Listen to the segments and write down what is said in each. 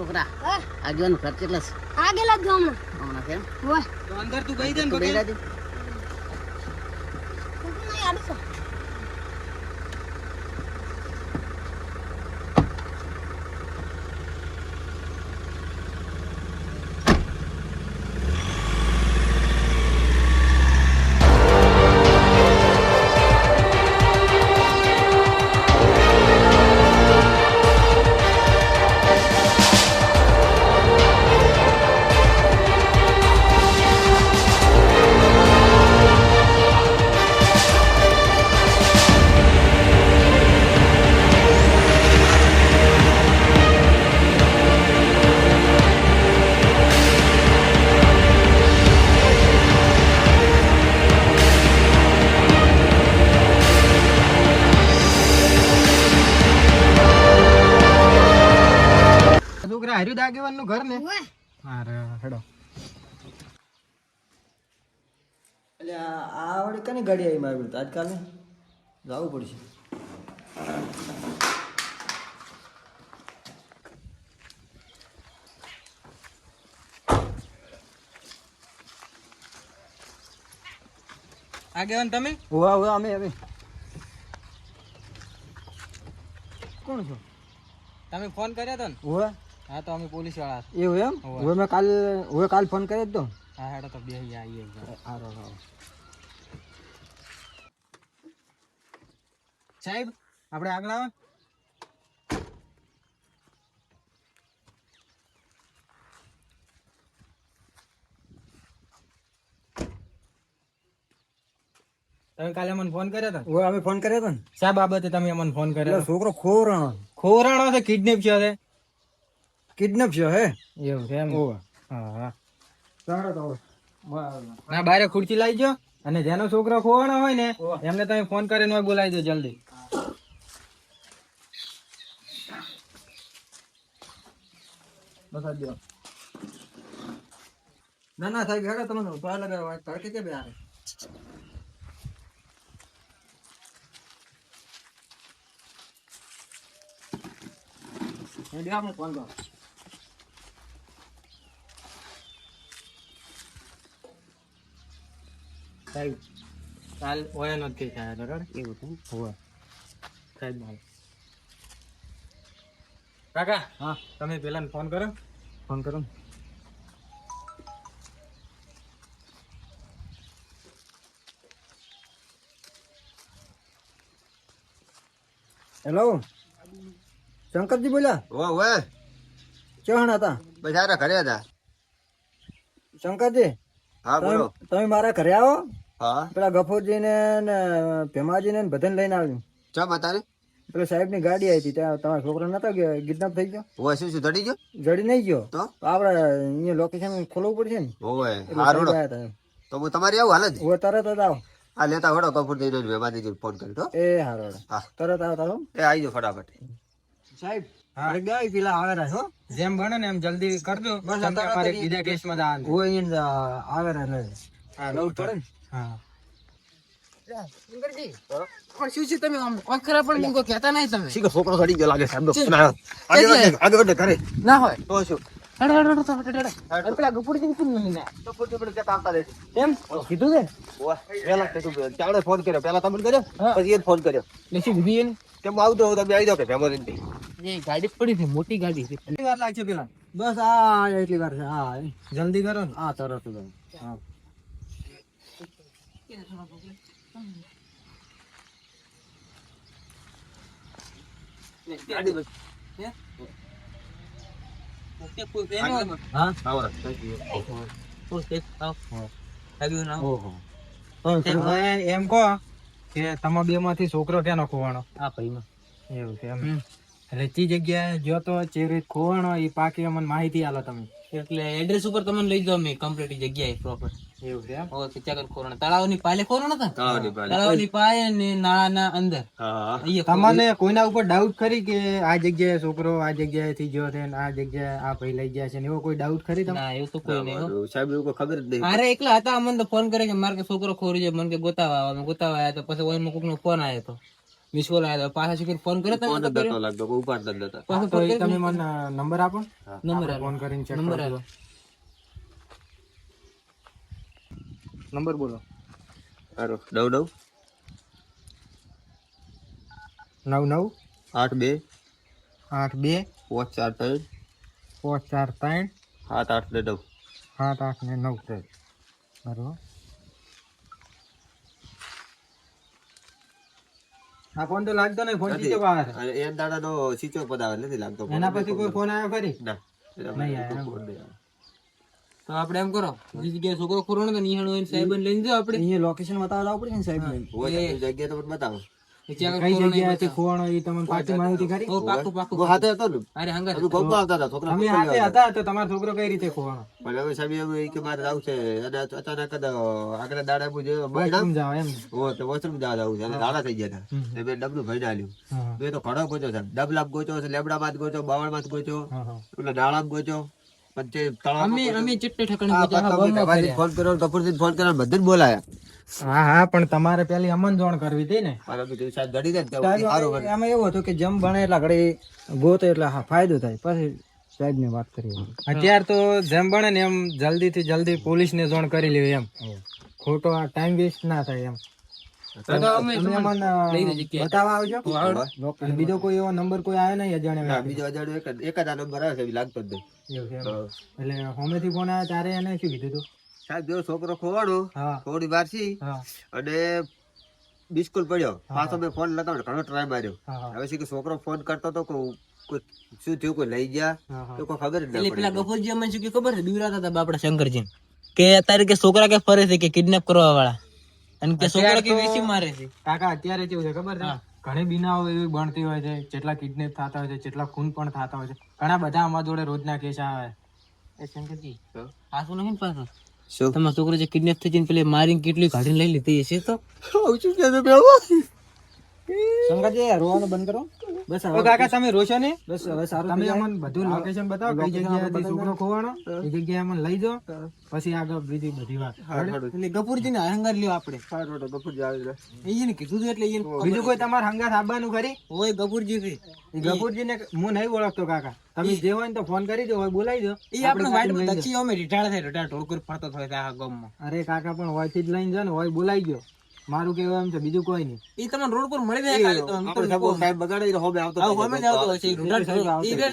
છોકરા હા આગેવાનો ખર્ચ કેટલા છે? આ ગેલા જ હમણાં હમણાં કેમ ઓય તો અંદર તું ગઈ દે ને તો બગલ. બેડા દે. નહીં આડસો છોકરા હાર્યું દાગેવાનું ઘર ને. ઓય અરે હેડો. એટલે આ વળી કની ગાડી આવી મારી તો આજકાલ જવું પડશે. આગેવાન તમે હોવા હોવા અમે કોણ છો? તમે ફોન કર્યો તો ને? હોવા હા તો અમે પોલીસ વાળા. એવું એમ? હોવે. હવે મેં કાલ ફોન કર્યો તો. હા હેડો તો બે આવીએ. હારો સાહેબ આપણે આગળ આવો. તમે કાલે મને ફોન કર્યો હતો? હવે અમે ફોન કર્યો તો ને. શા બાબતે તમે મને ફોન કર્યો એટલે હતો? છોકરો ખોરાણો ખોરાણો છે, કિડનેપ છે હવે. કિડનેપ છે હે. એવું છે એમ? હોવા હા હા. સારો તો ના બારે ખુરચી લાવી જો અને જેનો છોકરો ખોવાણો હોય ને એમને તમે ફોન કરીને બોલાવી દો જલ્દી. બસ દો. ના સાહેબ હેડો તમે તો લગાડવા તડકે કે બે આરે. આપણે ફોન કરો. સાહેબ કાલ ઓય નથી થાય બરાબર? એવું છે એમ? હોવે સાહેબ મારે. કાકા હા તમે પેલા ફોન કરો. ફોન કરો ને. હેલો શંકરજી બોલ્યા? ઓવે ક્યાં હતા બજારા ઘરે હતા. શંકરજી? હા બોલો. તમે મારા ઘરે આવો. હા પેલા ગફુરજી ને ભેમાજી ને બધાને લઈને આવ્યું. ચા બતાવે પેલા સાહેબ ની ગાડી આવી હતી ત્યાં તમારા છોકરા નતો કિડનેપ થઈ ગયો. ઓવે શું શું ધડી ગયો જડી નહીં ગયો તો તો આપડે અહીંયા લોકેશન ખોલવું પડશે ને. ઓવે એટલે હારું સાહેબ હેડો. આયા હતા. તો હું તમારી આવું હાલ જ હવે તરત જ આવો. આ લેતા વડો કપૂર દઈ રહ્યો વેમાથી ફોન કર્યો તો. એ હારો હા તરત આવો તારો. એ આવી જાઓ ફટાફટ. સાહેબ હા. અરે ગયા પેલા આવેલા છો. જેમ બને ને એમ જલ્દી કરજો. બસ કેમ કે અત્યારે અમારે કરી- બીજા કેસમાં જવાનું છે. હું અહીંયા આવેલા ને હા, નવું પડે ને. હા શંકરજી પણ શું છે તમે આમ અખરા પણ મને કોઈ કહેતા નહીં તમે? શીખો છોકરો ધડી ગયો લાગે સાહેબ. ચલ. આગળ વધે ઘરે ના હોય તો શું હેડો હેડો હેડો તો હેડો હેડો. પેલા ગફુરજી કેમ નહીં ના તો પોતે પેલું કહેતા આવતા રહેશે. એમ કીધું છે ઓવે પહેલા તે તું ચાવડે ફોન કર્યો પહેલા તમને કર્યો હા. પછી એ જ ફોન કર્યો લેસી દીધી એને કેમ આવતો હું તમે આવી જાઓ કે ભેમોરીન એ ગાડી પડી છે મોટી ગાડી છે કેટલી વાર લાગશે પેલા? બસ આ એટલી વાર છે. હા જલ્દી કરો ને. હા તરત જ આવો. હા ગાડી બસ હા આવરા ઓહો એમ કહો કે તમે બે માંથી છોકરો ક્યાંનો ખોવાણો? આ ભાઈ એવું છે એમ. એટલે ચી જગ્યાએ જો તો જે રીત ખોવાણો એ પાકી અમને માહિતી આલો તમે. એટલે એડ્રેસ ઉપર તમને લઈ જાવ મેં કમ્પ્લીટ જગ્યાએ પ્રોપર એવું છે એમ. ઓકે ચાકર કોરોના તળાવની પાલે કોરોના હતા તળાવની પાલે. તળાવની પાલે ને નાળાના અંદર હા અહીંયા તમને કોઈના ઉપર ડાઉટ ખરી કે આ જગ્યાએ છોકરો આ જગ્યાએથી ગયો છે ને આ જગ્યાએ આ ભાઈ લઈ ગયા છે ને એવો કોઈ ડાઉટ ખરી તમને? ના એવું તો કોઈ નહીં હો. સાહેબ એવું કોઈ ખબર જ નહીં. અરે એકલા હતા અમને તો ફોન કરે કે મારે કે છોકરો ખોરી છે મને કે ગોતાવા આવ્યા તો પછી ઓઈમાં કોકનો ફોન આવ્યો હતો મિસ કોલ આવ્યો પાછા શું ફોન કર્યો ફોન જ તમે નતો લાગતો, કોઈ ઉપાડતા જ નતા. પાછો તો એ તમે મને નંબર આપો, નંબર ફોન કરીને ચેક નંબર કરો. આવ્યો નંબર બોલો. હારો, 99 99 82 82 543 543 789. 7 8 ને 9. બરોબર. આ ફોન તો લાગતો નહીં, ફોન નથી. ચીચો બહાર. અને એ દાડાનો સ્વિચ ઓફ બતાવે, નથી લાગતો ફોન. એના પછી કોઈ ફોન આવ્યો ખરી? ના. નહીં આવ્યો. ફોન નહીં આવ્યો. તો આપણે એમ કરો જે જગ્યાએ છોકરો ખોરવાનો તો નિહાળો હોય સાહેબ લઈને જાઓ આપણે અહીંયા લોકેશન બતાવવા લાવવું પડે ને સાહેબ હોય તો જગ્યા તો મને બતાવો. ત્યાં કઈ જગ્યાએથી ખોવાનો એ તમને પાકી માહિતી ખરી? ઓ પાકું પાકું હું હાથે હતો ને, અરે હંગા હજુ ગોપમાં આવતા હતા, છોકરા અમે હાથે હતા તો તમારો છોકરો કઈ રીતે ખોવાનો? પણ હવે સાહેબ એવું ઈ કે મારે જવું છે અને અચાનક જ આગળ દાડા હું જોયો બસ કેમ જાવ એમ? તો વોશરૂમ જવા જવું છે અને દાડા થઈ ગયા હતા. તો મેં ડબલું ભરીને આલ્યું. હા, મેં તો ઘણો ગોચ્યો સાહેબ, ડબલામાં ગોચ્યો છે, લેબડામાં જ ગોચ્યો, બાવળમાં જ ગોચ્યો, હા, હા. ઓલા નાળામાં ગોચ્યો, પણ તે તળાવમાં અમે ચિટ્ટે ઠકાણે આ ગોત્યા, હા, પત્તા ગામમાં ભાઈ ફર્યા. ફોન કર્યો, કપૂરજીને ફોન કર્યો, બધે જ બોલાયા. હા હા, પણ તમારે પેલી અમન જોણ કરવી હતી ને. મારા બી તે સાહેબ ઘડી દે ને તો સારું કરે. આમાં એવું હતું કે જેમ ભણે એટલા ઘડી ગોતો એટલે હા ફાયદો થાય. પછી સાહેબ ને વાત કરી. અત્યાર તો જેમ બને ને એમ જલ્દી થી જલ્દી પોલીસ ને જોણ કરી લેવી એમ, ખોટો આ ટાઈમ વેસ્ટ ના થાય એમ. તો અમે તમે અમને લઈને જગ્યાએ. બતાવવા આવજો. અને બીજો કોઈ એવો નંબર કોઈ આવ્યો નહીં અજાણ્યો ના, વ્યક્તિ? બીજો અજાણ્યો એક જ આ નંબર આવે છે, એ લાગતો જ નહીં. એવું છે એમ. એટલે હોમેથી ફોન આવ્યો ત્યારે એને શું કીધું તું? સાહેબ જો છોકરો ખોવાડો હા થોડી વાર થી હા અને બિસ્કુલ પડ્યો, પાછો મેં ફોન લગાવ્યો, ઘણો ટ્રાય માર્યો. હા હા હવે શું કે છોકરો ફોન કરતો તો કોઈ શું થયું, કોઈ લઈ ગયા હા હા. તો કોઈ ખબર જ એટલે ના પેલા પડે. ગફુરજી અમને શું કે ખબર છે બીવરાતા હતા બાપડા શંકરજી કે અત્યારે કે છોકરા કે ફરે છે કે કિડનેપ કરવા વાળા અને કે છોકરા કે વેચી મારે છે. કાકા અત્યારે કેવું છે ખબર છે? હા. ઘણી બીનાઓ એવી બનતી હોય છે, જેટલા કિડનેપ થતા હોય છે, જેટલા ખૂન પણ થતા હોય છે. ઘણા બધા અમારા જોડે રોજના કેસ આવે. એ શંકરજી આ શું નહીં પાછો શું તમારો છોકરો જે કિડનેપ થઈ જઈને પેલી મારીને કેટલી કાઢીને લઈ લીધી હશે તો શું છે તો બેવો? શંકરજી રોવાનું બંધ કરો. બસ ઓ કાકા તમે રોશો ને? બસ હવે સારું તમે થઈ જાય. અમને બધું લોકેશન બતાવો, કઈ જગ્યાએથી છોકરો ખોવાનો, એ જગ્યાએ અમને લઈ જાઓ, પછી આગળ બીજી બધી વાત. એટલે ગફુરજી ને હંગાર લ્યો આપણે એને કીધું હતું એટલે એને બીજું કોઈ તમારે હંગાત આવવાનું ખરી? હોય ગફુરજી છે એ ગફુરજીને હું નહીં ઓળખતો કાકા, તમે જે હોય ને તો ફોન કરી દો, હોય બોલાવી દો. એ આપણે વાઈટ દક્ષી અમે રીટાળ થાય રીટાળ ઢોળકર ફરતો થાય છે આ ગામમાં. અરે કાકા પણ હોયથી જ લઈને જાઓ ને, હોય બોલાવી દો. મારું કેવું એમ છે, બીજું કોઈ નહીં. એ તમને રોડ પર મળી જાય ખાલી તો આમ તો આપણે સપોઝ સાહેબ બગાડે તો હોમે આવતો આવું ગમે જ આવતો હોય છે. એ રીટાળ ઈ વેર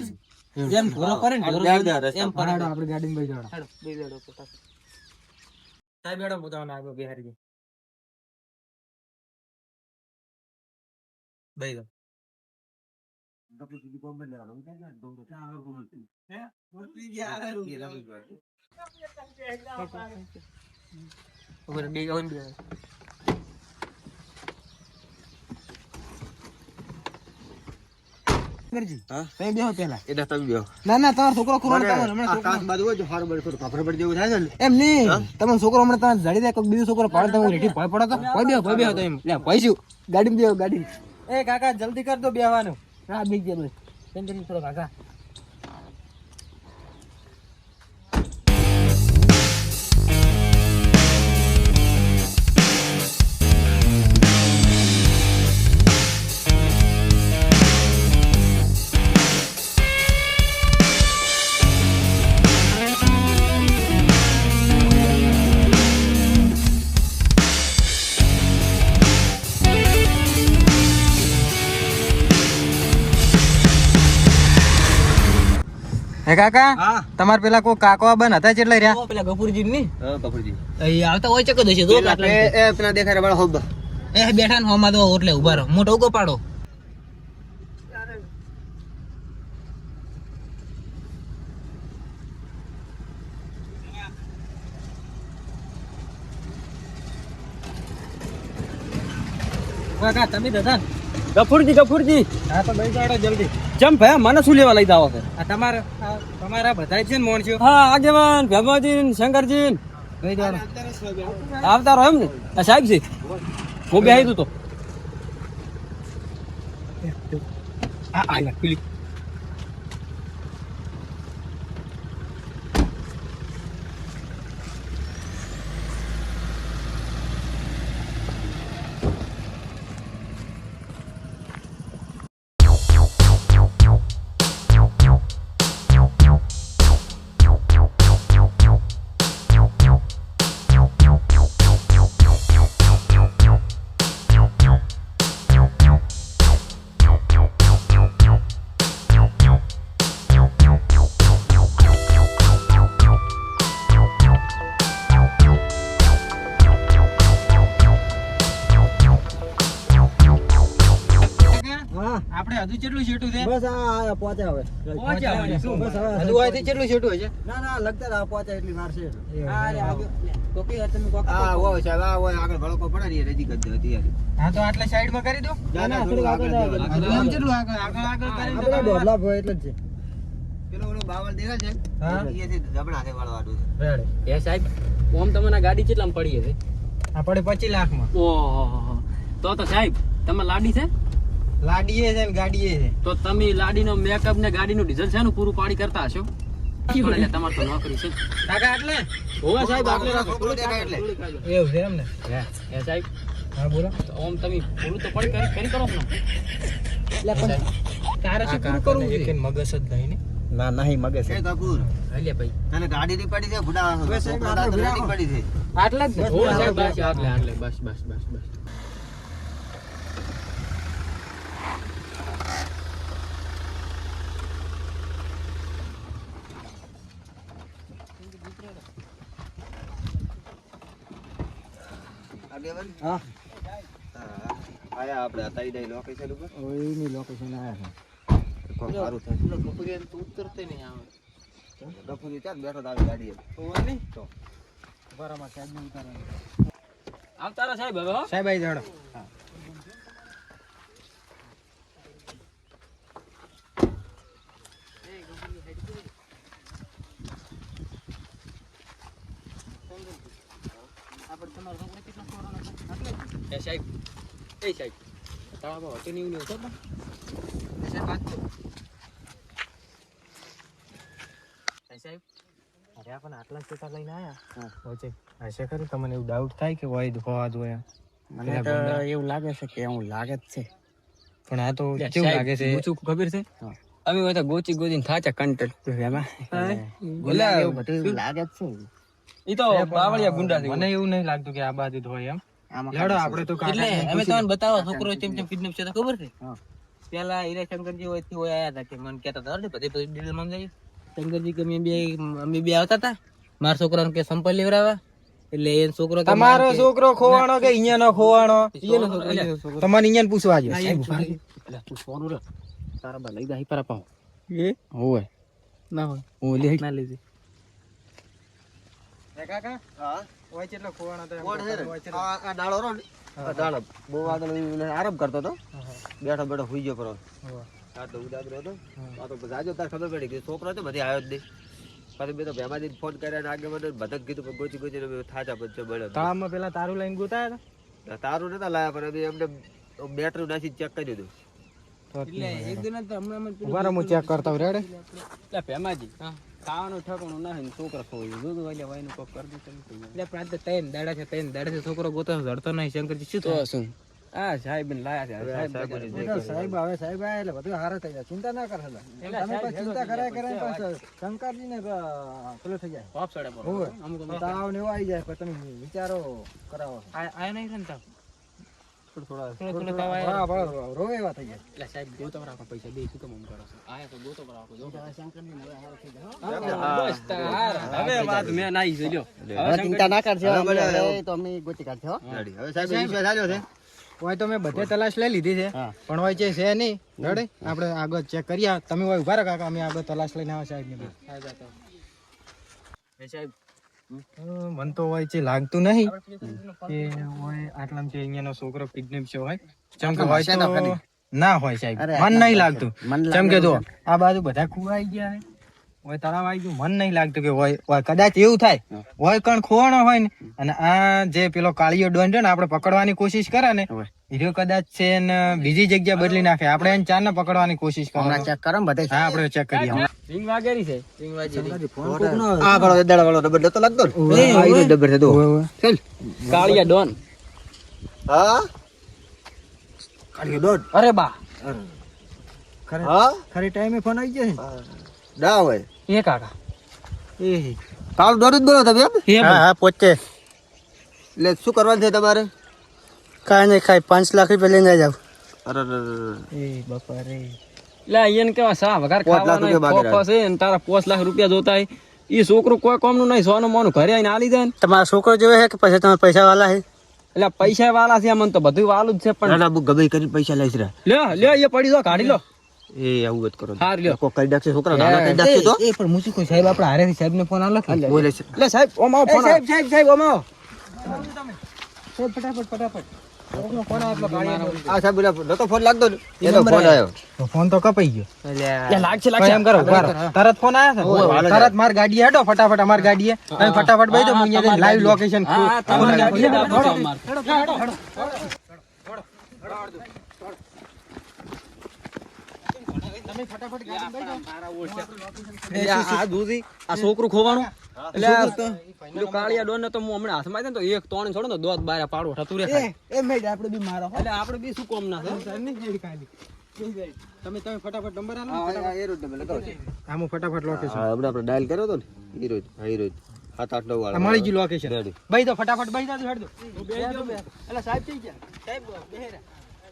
જેમ ઢોરો ફરે ને ઢોરો આપણે બે એમ ફરે. હાલો, આપણે ગાડીમાં બેસી જાઓ. હાલો, બે બેડો ફટાફટ. સાહેબ બેડો પોતાનો આગળ બિહારી દે. બેહી જાઓ. ઉપર બે ઓન બે. હા? તમે બેહો પહેલા. એટલે તમે બેહો. ના ના તમારો છોકરો ખોરવાનો મને તમને હમણાં આ કાચ બાજુ હોય તો સારું બને, થોડું ખબર પડી જેવું થાય છે ને. એમ નહીં તમારો છોકરો હમણાં તમે જડી દે કોઈ બીજો છોકરો પાડે તમે રેડી ભય પડો તો ભય બેહો તમે લે પૈસું ગાડી બેહો ગાડી. એ કાકા જલ્દી કર દો બેહવાનું. હા બીજ દે બસ ટેન્શન થોડો કાકા. હે કાકા, હા તમારે પેલા કોઈ કાકો બન હતા એટલે રહ્યા? પેલા ગફુરજી ની હા કપૂરજી આવતા હોય ચક દશે તો એ પેલા દેખાય વાળા હોબ એ બેઠા ને હોમાં તો એટલે ઉભા રહો મોટો ઉગો પાડો. કાકા તમે દાદા? ગફુરજી હા તો બેસી જાઓ જલ્દી. જમ ભાઈ મને શું લેવા લઈ જાવ છે? આ તમારા બધા છે ને મોણસો? હા આગેવાન ભેમાજી શંકરજી બેસી જાઓ. આવતા રહો એમ ને? આ સાહેબ છે હું બેહી દઉં તો આ આયા પેલી. હજુ કેટલું છેટું છે? બસ આ પહોંચ્યા હવે. પહોંચ્યા વળી, શું? બસ હવે હજુ અહીંથી કેટલું છેટું હશે? ના ના લગતા આ પહોંચ્યા એટલી વાર છે. આ રે, આગળ. તો કે તમે કોક આ હોય સાહેબ, આ હોય આગળ ભડકો પડે ને એ રજી કરી દો અત્યારે. હા તો આટલા સાઈડમાં કરી દો. ના, ના, થોડું આગળ જાઓ. આમ કેટલું આગળ કરી આપણે દોઢલા ભાઈ એટલે જ છે. પેલો ઓલો બાવળ દેખાય છે? હા. અહીંયાથી જમણા હાથે વાળવાનું છે. રેડી. એ સાહેબ ઓમ તમને ગાડી કેટલામાં પડી હશે? આ પડે 25 લાખમાં. ઓહો. તો સાહેબ તમે લાડી છે? લાડીએ છે ને ગાડીએ છે. તો તમે લાડીનો મેકઅપ ને ગાડીનું ડીઝલ છે ને પૂરું પાડી કરતા હશો? એટલે તમારે તો નોકરી છે. કાકા આટલે? હોવા સાહેબ આટલે રાખો. છોકરો દેખાય એટલે. એવું છે એમ ને? હે સાહેબ. હા બોલો. તો ઓમ તમે પૂરું તો પડી કરી કરો ને. એટલે પણ તારે શું પૂરું કરવું છે? એક મગજ જ નહીં ને. ના નહીં મગે છે. એ કપૂર, હાલે ભાઈ. તને ગાડી ની પડી છે ભૂડા છોકરા દાંત રેડી પડી છે. આટલા જ ને. હોવા સાહેબ બસ આટલે બસ. આગેવાન? હા હા. આયા આપણે હતા ઈ લોકેશન ઉપર. ઓયની લોકેશન આયા કોક સારું થાય. કપૂરિયા તો ઉતરતે નહીં આવે. કપૂરી ચાલ બેઠો તો આવી ગાડી હોવા નહીં તો. બરાબર સાહેબ ને ઉતારવાનું. આવતારા સાહેબ હવે હો. સાહેબ આવી જાડો. એ સાહેબ તારા હોટે ની ઉની હતો પણ એ સાહેબ વાત કરો. એ સાહેબ અરે આપણે આટલા ચોટા લઈને આયા વચ્ચે હશે ખરું તમને એવું ડાઉટ થાય કે હોય હોવા જોઈએ? મને તો એવું લાગે છે કે હું લાગે જ છે. પણ આ તો કેવું લાગે છે શું ખબર છે? અમે હોય તો ગોચીને થાચા કન્ટેન્ટ એમાં એવું બધું લાગે જ છે. ઈ તો બાવળિયા ગુંડા છે. મને એવું નહીં લાગતું કે આ બાજુ જ હોય એમ. લેડો આપણે તો એટલે અમે તમને બતાવો છોકરો ચેમ કિડનેપ છે તો ખબર છે? પેલા હીરા શંકરજી હોય થી હોય આયા હતા કે મને કહેતા હતા બધી ડિટેલ માં જાય. શંકરજી કે અમે બે આવતા હતા મારા છોકરાને કે સંપલ લેવરાવા એટલે એ છોકરો તમારો છોકરો ખોવાણો કે અહીંયા નો ખોવાણો તમારે અહીંયા પૂછવા આવ્યો એટલે તું સોનું રે તારા બા લઈ જાય પર પાવ એ હોય ના હોય હું લે ના લેજે એ કાકા હા. ઓય કેટલો ખોવાણો તો કોણ છે રે? આ ડાળો રો ને? આ ડાળો બહુ આગળ આરામ કરતો હતો. બેઠો હુઈ ગયો પરો. આ તો ઉદાગરો હતો. આ તો જાજો તાર ખબર પડી કે છોકરો હતો બધી આવ્યો જ નહીં. પછી મેં તો ભેમાજી ફોન કર્યા અને આગળ મને ભટક કીધું પણ ગોચી થાચા બચ્ચો મળ્યો. તાળામાં પેલા તારું લઈને ગોતાયા હતા તારું નતા લાયા પણ અમે એમને બેટરી નાખી ચેક કરી દીધું. એટલે એક દિન તો હમણાં હું ચેક કરતા રેડે એટલે ભેમાજી ખાવાનું ઠકણું ના હોય છોકરો ખોઈ દૂધ વાલે વાયનું કોક કરી દીધું એટલે પણ આ ત્રણ દાડા છે છોકરો ગોતો જડતો નહીં શંકરજી શું તો શું આ સાહેબ ને લાયા છે સાહેબ હવે સાહેબ આયા એટલે બધું હારે થઈ જાય. ચિંતા ના કરશો. તમે પછી ચિંતા કરે પણ શંકરજી ને પેલો થઈ જાય. પાપ સડે પર હોય તાવ ને એવું આવી જાય પણ તમે વિચારો કરાવો. આ નહીં રંતા થોડા રોવે એવા થઈ જાય. એટલે સાહેબ ગોતો રાખો પૈસા દે શું કામ કરો છો આયા તો ગોતો રાખો જો શંકરજી ને હવે હારે થઈ જાય. બસ તાર હવે વાત મે નાઈ જલ્યો હવે ચિંતા ના કરશો. તો અમે ગોતી કાઢશે હો. રેડી. હવે સાહેબ વિશ્વાસ આવ્યો છે. હોય તો મેં બધે તલાશ લઈ લીધી છે પણ હોય છે નહીં રેડી આપણે આગળ ચેક કરીએ. તમે હોય ઉભા રહો કાકા અમે આગળ તલાશ લઈને આવો સાહેબ ને સાહેબ મન તો હોય છે લાગતું નહીં કે હોય આટલામાં છે અહીંયાનો છોકરો કિડનેપ છે હોય જેમ કે હોય તો ના હોય સાહેબ મન નહીં લાગતું. જેમ કે જો આ બાજુ બધા ખુવાઈ ગયા હોય તળાવ આવી ગયું મન નહીં લાગતું કે હોય કદાચ એવું થાય હોય કણ ખોવાણો હોય ને અને આ જે પેલો કાળિયો ડોન છે ને આપણે પકડવાની કોશિશ કરે ને હીરો કદાચ છે ને બીજી જગ્યા બદલી નાખે આપણે એને ચાર ને પકડવાની કોશિશ કરે ચેક કરો બધે. હા આપણે ચેક કરીએ. રિંગ વાગેરી છે રિંગ વાગેરી આ ગળો દાડા વાળો ડબલ તો લાગતો ને આ ઈ ડબર છે દો ચાલ કાળિયા ડોન હા કાઢી દોડ અરે બા હા ખરી ટાઈમે ફોન આવી ગયો છે. ના હોય એ કાકા એ કાલ દોડ જ બોલો તમે એમ? હા હા પોતે એટલે શું કરવાનું છે તમારે? કાંઈ નહીં ખાઈ 5 લાખ રૂપિયા લઈને જાવ. અરે એ બાપા રે લે અહીંયા કેવા સા વગર 5 લાખ ખાવાનો રૂપિયા માગે ખોખો છે ને તારા 5 લાખ રૂપિયા જોતા હોય ઈ છોકરું કોઈ કામનું નહીં સોનું મોનું ઘરે આવીને આલી જાય ને તમારો છોકરો જોવે છે કે પછી તમારા પૈસા વાળા છે? એટલે પૈસા વાળા છે મને તો બધું વાલું જ છે પણ ના બુ ગમે કરીને પૈસા લઈશ રે લે એ પડી દો કાઢી લો એ આવું જ કરો હાર લ્યો. કોઈ કઈ નાખશે છોકરા નાના કઈ નાખશે તો એ પણ મૂકી કોઈ સાહેબ આપણે હારેથી સાહેબને ફોન આલો કે? બોલે છે એટલે સાહેબ ઓમ આવો ફોન સાહેબ સાહેબ સાહેબ ઓમ આવો આ સાહેબ બોલા નતો ફોન લાગતો ને એનો ફોન આવ્યો તો ફોન તો કપાઈ ગયો. લાગશે તો એમ કરો ઉભા રહો. તરત ફોન આવ્યો છે ને? તરત માર ગાડીએ હેડો ફટાફટ અમાર ગાડીએ તમે ફટાફટ બેહી જાઓ, હું અહીંયા લાઈવ લોકેશન આ દૂધી આ છોકરું ખોવાનું એટલે પેલું કાળિયા ડોન ને તો હું હમણાં હાથમાં આવ્યો ને તો એક તોણ છોડો ને દોત બારે પાડો થતું રહે એટલે આપણે બી શું કોમ ના તમે ફટાફટ નંબર આલો. એ રોજ નંબર લગાવો છે આમ ફટાફટ લોકેશન આપણે ડાયલ કર્યો તો ને ઈ રોજ 7 8 9 વાળા મળી ગયું લોકેશન. રેડી બેહી દો ફટાફટ બેહી જાજો હેડ દો. એટલે સાહેબ થઈ ગયા સાહેબ બેહેરા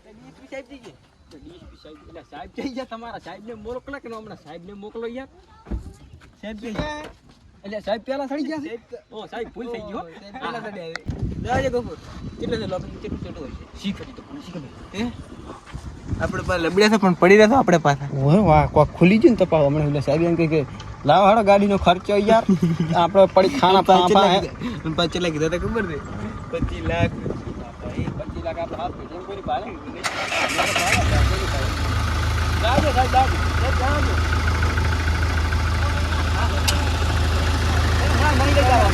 ડીએસપી સાહેબ થઈ ગયા ડીએસપી સાહેબ એટલે સાહેબ થઈ ગયા તમારા સાહેબને મોકલો કે હમણાં સાહેબને મોકલો યાર સાહેબ થઈ ગયા એટલે સાહેબ પેલા સડી ગયા છે ઓ સાહેબ ભૂલ થઈ ગયો પેલા સડી આવે જાજે ગફુર કેટલે છે લોબી કેટલું છોટું હોય છે શીખડી તો પણ શીખડી હે આપણે પાસે લબડ્યા છે પણ પડી રહ્યા આપણે પાસે ઓય વાહ કોક ખુલી ગયું ને તપાવ હમણાં એટલે સાહેબ એમ કે લાવ હાડો ગાડીનો ખર્ચો યાર આપણે પડી ખાના પાપા હે 25 લાખ કીધા ખબર છે 25 લાખ ભાઈ 25 લાખ આપણે હાથ પેટીએમ કરી ભાડે જાજો સાહેબ જાજો હા મળી ગયા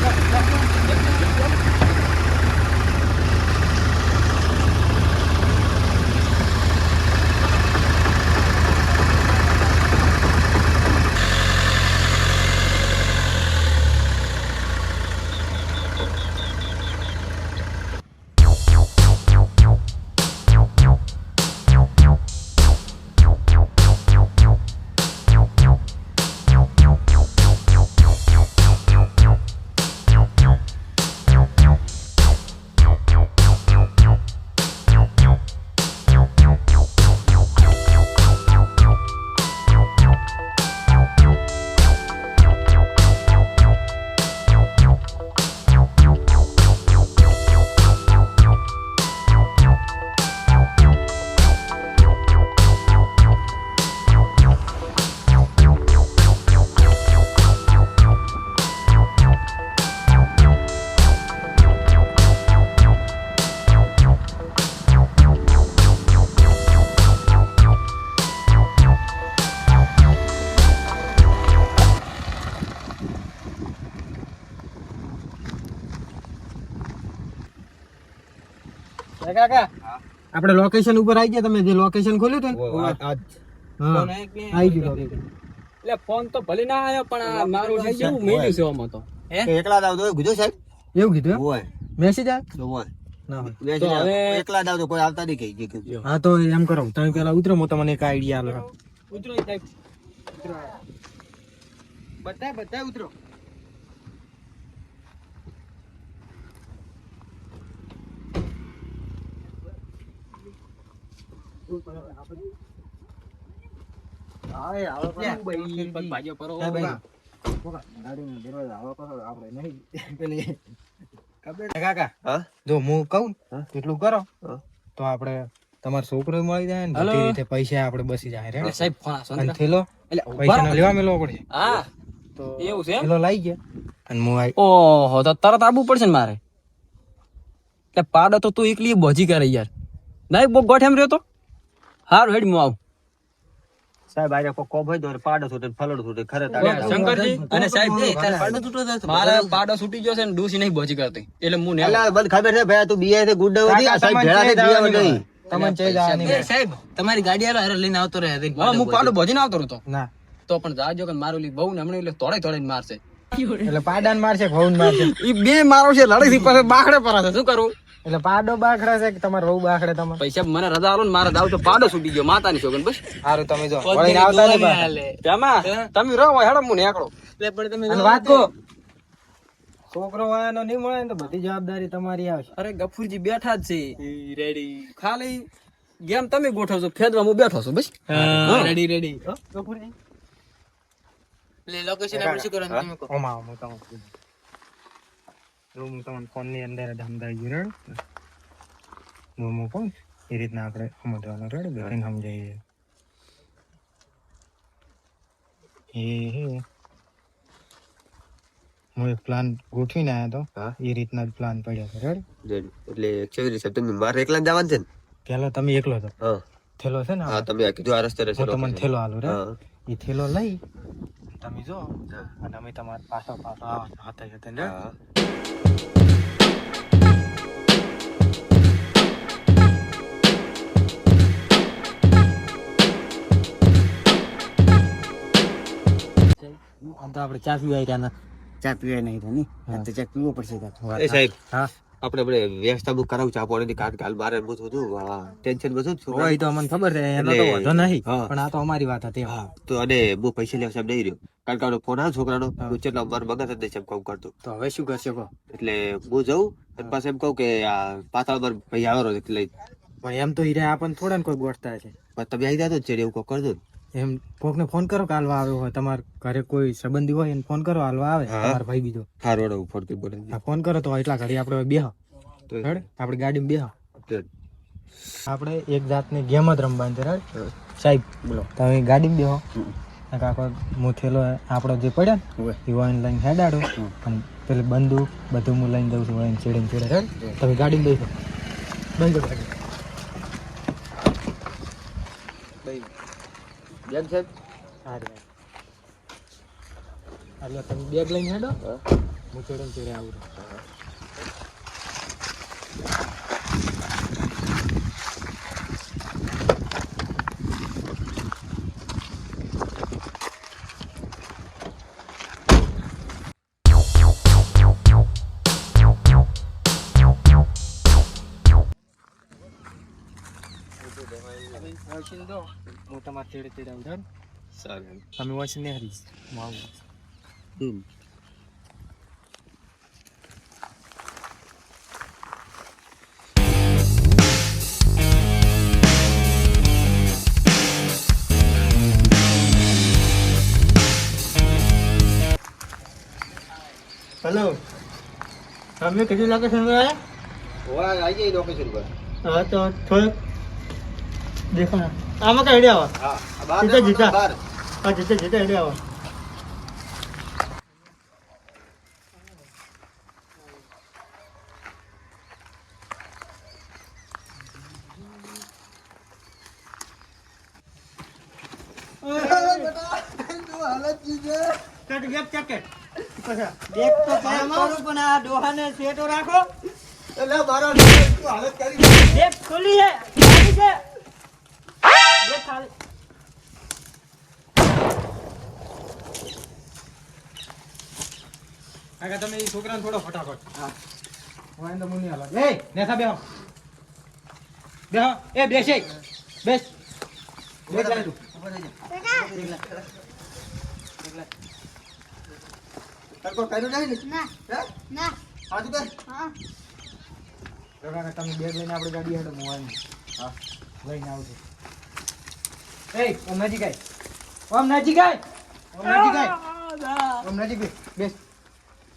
કાકા આપણે લોકેશન ઉપર આવી ગયા. તમે જે લોકેશન ખોલ્યું હતું ને આજ હા આવી ગયું location. એટલે ફોન તો ભલે ના આવ્યો પણ આ મારું જે કેવું મેલ્યું છે આમાં તો હે એકલા દાવ તો ગુજો સાહેબ એવું કીધું એમ? હોય મેસેજ આવ્યો હોય ના હોય. તો હવે એકલા દાવ તો કોઈ આવતા નહીં કઈ હા તો એમ કરો તમે પેલા ઉતરો હું તમને એક આઈડિયા આલો. ઉતરો સાહેબ બધા ઉતરો. ભાગ્યો પરો કાકા હા જો હું કહું હા. એટલું કરો હા. તો આપણે તમારો છોકરો મળી જાય ને બધી રીતે પૈસા આપણે બસી જાય રે. સાહેબ ફોન અને થેલો એટલે પૈસા લેવા મેળવો પડશે હા તો એવું છે એમ? થેલો લઈ ગયા અને હું આઈ ઓહો તો તરત આવવું પડશે ને મારે એટલે પાડો તો તું એકલી બોજી કરે યાર નહીં બહુ ગોઠ એમ રહ્યો તો હારું હેડ હું આવું સાહેબ આજે કોઈ કોપ હોય તો પાડો છૂટે ફલડ છૂટે ખરે શંકરજી અને સાહેબ મારા પાડો છૂટી ગયો છે ને ડૂસી નહીં બોજી કરતી એટલે હું ને બધ ખબર છે ભાઈ તું બીએ છે ગુડ હતી આ સાહેબ ભેળા છે બીએ નહીં તમને ચઈ જવાની એ સાહેબ તમારી ગાડી હારે લઈને આવતો રહે હા હું પાડો ભજીને આવતો રહ્યો ના તો પણ જાજો કે મારું લી બહુ ને હમણાં એટલે તોડે તોડે મારશે એટલે પાડાને મારશે કે વહુને મારશે? ઈ બે મારો છે લડે થી પાસે બાખડે પર છે શું કરું એટલે પાડો બાખડા છે કે તમારે વહુ બાખડે તમારે? પૈસા મને રજા આલો ને મારા દાવ તો પાડો છૂટી ગયો માતાની છોકન બસ સારું તમે જો વળીને આવતા નહીં પાછા. તેમાં તમે રહો હેડો હું નીકળો અને વાત કહો છોકરો વાયાનો નહીં મળે ને તો બધી જવાબદારી તમારી આવશે. અરે ગફુરજી બેઠા જ છે રેડી ખાલી ગેમ તમે ગોઠવશો છો ફેદવા હું બેઠો છું બસ રેડી રેડી ગફુરજી લે લોકેશન આપણે શું કરવાનું તમે કહો ઓમાં આવો, હું તમને કહું. હું તમને ફોનની અંદર જ સમજાવી ગયું રેડ. હું કહું એ રીતના આપણે સમજવાનું રેડ, બધાને સમજાવીએ. હું એક પ્લાન ગોઠવીને આવ્યો તો હા. એ રીતના જ પ્લાન પડ્યો છે રેડી. રેડી. એટલે કેવી રીતે તમે મારે એકલા જવાનું છે ને? પેલો તમે એકલો હતો, હા થેલો છે ને હા, તમે આ કીધું આ રસ્તે રહેશે હું તમને થેલો આલું રે. હા. એ થેલો લઈ તમે જો હા. અને અમે તમારા પાછો હતા ને હા. આમ તો આપણે ચા પીવા આવ્યા ચા પીવાય નહીં તો નહીં હા. તો ચા પીવો પડશે તાર. એ સાહેબ હા આપણે વ્યવસ્થા બુક કરાવું ચા પાણીની કારણ કે હાલ મારે બહુ હતું ટેન્શન બધું જ હોય તો અમને ખબર છે એનો તો એટલે- વાંધો નહીં, હા. પણ આ તો અમારી વાત હતી. હા તો અને બહુ પૈસા લેવા સાહેબ નહીં રહ્યો કારણ કે આનો ફોન આવ્યો છોકરાનો હા. હું કેટલા મારું મગજ જ નહીં સાહેબ કામ કરતો તો હવે શું કરશે કહો? એટલે હું જઉં અને પાછું એમ કહું કે આ પાતાળ મારો ભાઈ આવ્યો એટલે પણ એમ તો હીરે આપણને થોડા ને કોઈ ગોઠતા છે. પણ તમે આવી જાતો છે એવું કોઈ કરજો ને. એમ કોકને ફોન કરો કે હાલવા આવ્યો હોય, તમારા ઘરે કોઈ સંબંધી હોય એને ફોન કરો હાલવા આવે, હા. તમારો ભાઈ બીજો. હારું હેડો હું ફોન કરી બોલે હા, ફોન કરો તો એટલા ઘડી આપણે બેહો તો હેડ, આપણી ગાડીમાં બેહો. તો આપણે એક જાતની ગેમ જ રમવાની છે હેડ. હા. સાહેબ બોલો. તમે ગાડીમાં બેહો હમ. અને કાકો હું થેલો આપણો જે પડ્યો ને હોય. એ વાઈન લઈને હેડાડો હમ. અને પેલી બંદૂક બધું હું લઈને દઉં છું વાઈન ચેડે હેડ. તમે ગાડીમાં બેસો, બેસો ગાડી. બેન સાહેબ હારી હાલો તમે બેગ લઈને હેડો, હા. હું ચેડે આવું રહું. હું તમારે ચેડે આવું હેડ. સારું તમે વોશિંગ નહીં હરીશ, હું આવું. હમ. હેલો, તમે કેટલી લોકેશન પર આવ્યા? ઓવા આવી જાય લોકેશન પર હા તો થોડુંક દેખો ને આમાં કઈ હેડે આવો. હા બહાર જીતા, જાઓ, જીતા. બહાર. હા જીતે હેડે આવો. પણ આ ડોહાને સેટો રાખો. એટલે મારો તું હાલત કરી બેગ ખુલ્લી છે, ખાલી છે. બેગ ખાલી. કાકા તમે એ છોકરાને થોડો ફટાફટ. હા વાંધો હું નહીં હાલો. એ નેસા બેહો, બેહો. એ બેસે, બેસ. બેસ લાય તું. તરકો કર્યું નહીં ને ના હે ના આજુ કર હા તો કાકા તમે બેગ લઈને આપણે ગાડી હેડો, હું આવીને. હા લઈને આવું છું. એ ઓમ નજીક આય, ઓમ નજીક આય, ઓમ નજીક આય, ઓમ નજીક બેસ. બેસ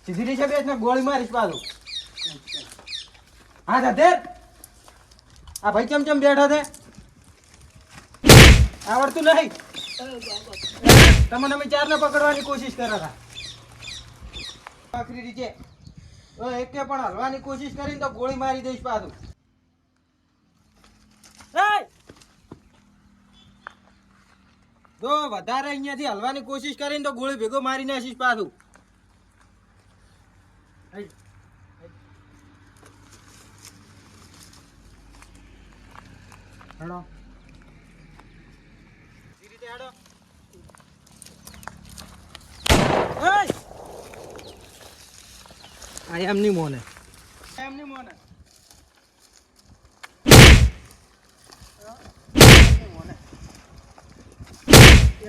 સીધી રીતે બેસ ને ગોળી મારીશ પાછું. હા દાદેર આ ભાઈ ચમ બેઠો છે, આવડતું નહીં તમને? અમે ચારને પકડવાની કોશિશ કર્યા હતા આખરી રીતે. એકે પણ હલવાની કોશિશ કરીને તો ગોળી મારી દઈશ પાછું. જો વધારે અહીંયાથી હલવાની કોશિશ કરીને તો ગોળી ભેગો મારી નાખીશ પાછું. હેડો એ રીતે હેડો. આ એમની મોને, એમની મોને.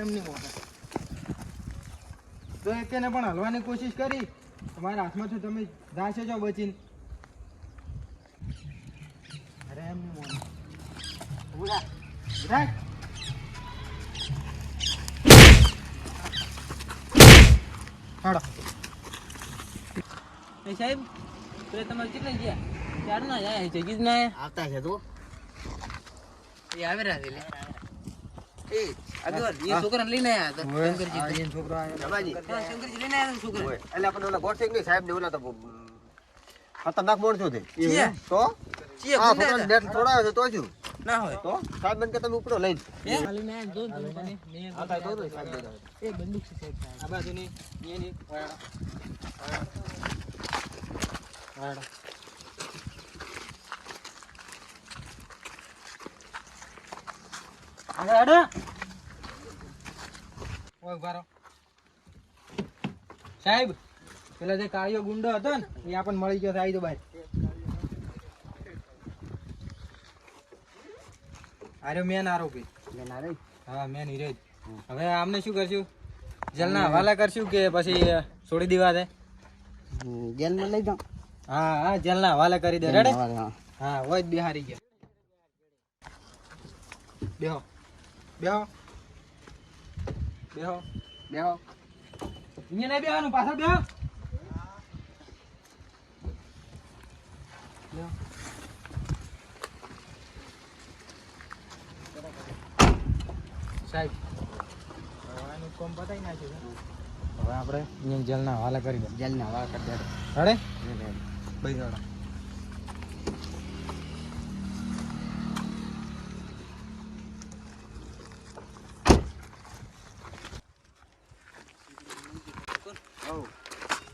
એમની મોને તો એકેને પણ હલવાની કોશિશ કરી, તમારા હાથમાંથી તમે જાશે છો બચીને. અરે એમની મોને ઉડા ઉડા. હાડો એ સાહેબ પેલા તમારે કેટલા ગયા? ચાર ના જાય છે, કીધું ના આવતા છે તો એ આવે રહ્યા છે લે. એ આગળ એ છોકરાને લઈને આયા હતા ઓય, શંકરજી આ એન છોકરો આયો. જમાજી. હા, શંકરજી લઈને આયા હતા છોકરા ઓય, એટલે આપણે ઓલા ગોઠિંગ ની સાહેબ ને ઓલા તો ખતરનાક માણસો છે ચિયા? તો ચિયા આ ગુંડા છોકરાને નેટ છોડાવ્યો છે તો શું ના હોય તો સાહેબ બન કે તમે ઉપડો લઈને હે લઈને આયા જો તમે મેં આ કાંઈ દોરો સાહેબ દોરો. એ બંદૂક છે સાહેબ આ બાજુની એની વાળા. આગળ હેડો. ઓય ઉભા રહો. સાહેબ પેલા જે કાળિયો ગુંડો હતો ને એ આપણને મળી ગયો આવી તો ભાઈ આર્યો મેન આરોપી હા મેન હીરો જ. હવે આમને શું કરશું જેલના હવાલે કરશું કે પછી છોડી દેવા દે જેલમાં લઈ જાઓ હા હા જેલના હવાલે કરી દે રેડે હા. હા હોય જ બિહારી ગયા બેહો બેહો બેહો બેહો અહીંયા નહીં બેહવાનું પાછળ બેહો બેહો. સાહેબ હવે આનું કામ પતાઈ નાખ્યું છે. હવે આપણે અહીંયા જેલના હવાલે કરી દે જેલના હવા કરી દે રેડે ભાઈ રેડે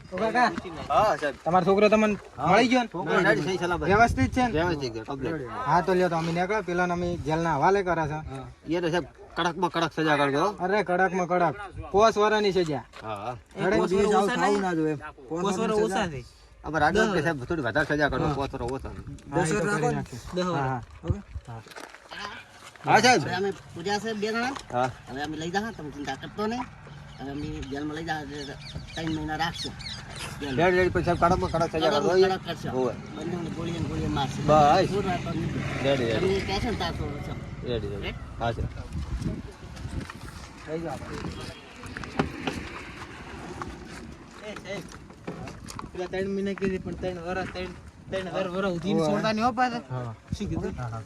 તો કાકા હા સાહેબ તમારો છોકરો તમને મળી ગયો ને? છોકરો સાહેબ સહી સલામત વ્યવસ્થિત છે ને વ્યવસ્થિત છે, complete. હા તો લ્યો તો અમે નીકળો પેલા અમે જેલના હવાલે કરે છે એ તો સાહેબ કડકમાં કડક સજા કરજો અરે કડક માં કડક 5 વર્ષની સજા હા રેડે? ખાવું ના જોઈએ. પોસવર ઓછા છે અમારે આગળ કે સાહેબ થોડી વધારે સજા કરજો પોતરો ઓછો હા, એ તો કરી નાખ્યું. હા, હા. હા સાહેબ અમે પૂજા છે બે જણા હા હવે અમે લઈ જા તમે ચિંતા કરતો નહીં હવે અમે જેલમાં લઈ જા 3 મહિના રાખશું રેડ રેડ પછી સાહેબ કડકમાં કડક સજા કરજો કડક કરશો હોવે. બંદૂકની ગોળીએ મારશે બસ. શું રાખો નહીં. રેડી રેડી તમે કહે છે ને તાર તો છો. રેડી રેડી હા સાહેબ લઈ જાઓ આપણે. એ સાહેબ પેલા 3 મહિના કીધી પણ 3 વર્ષ સુધી છોડતા નહીં હો પાછા હા શું કીધું હા, હા.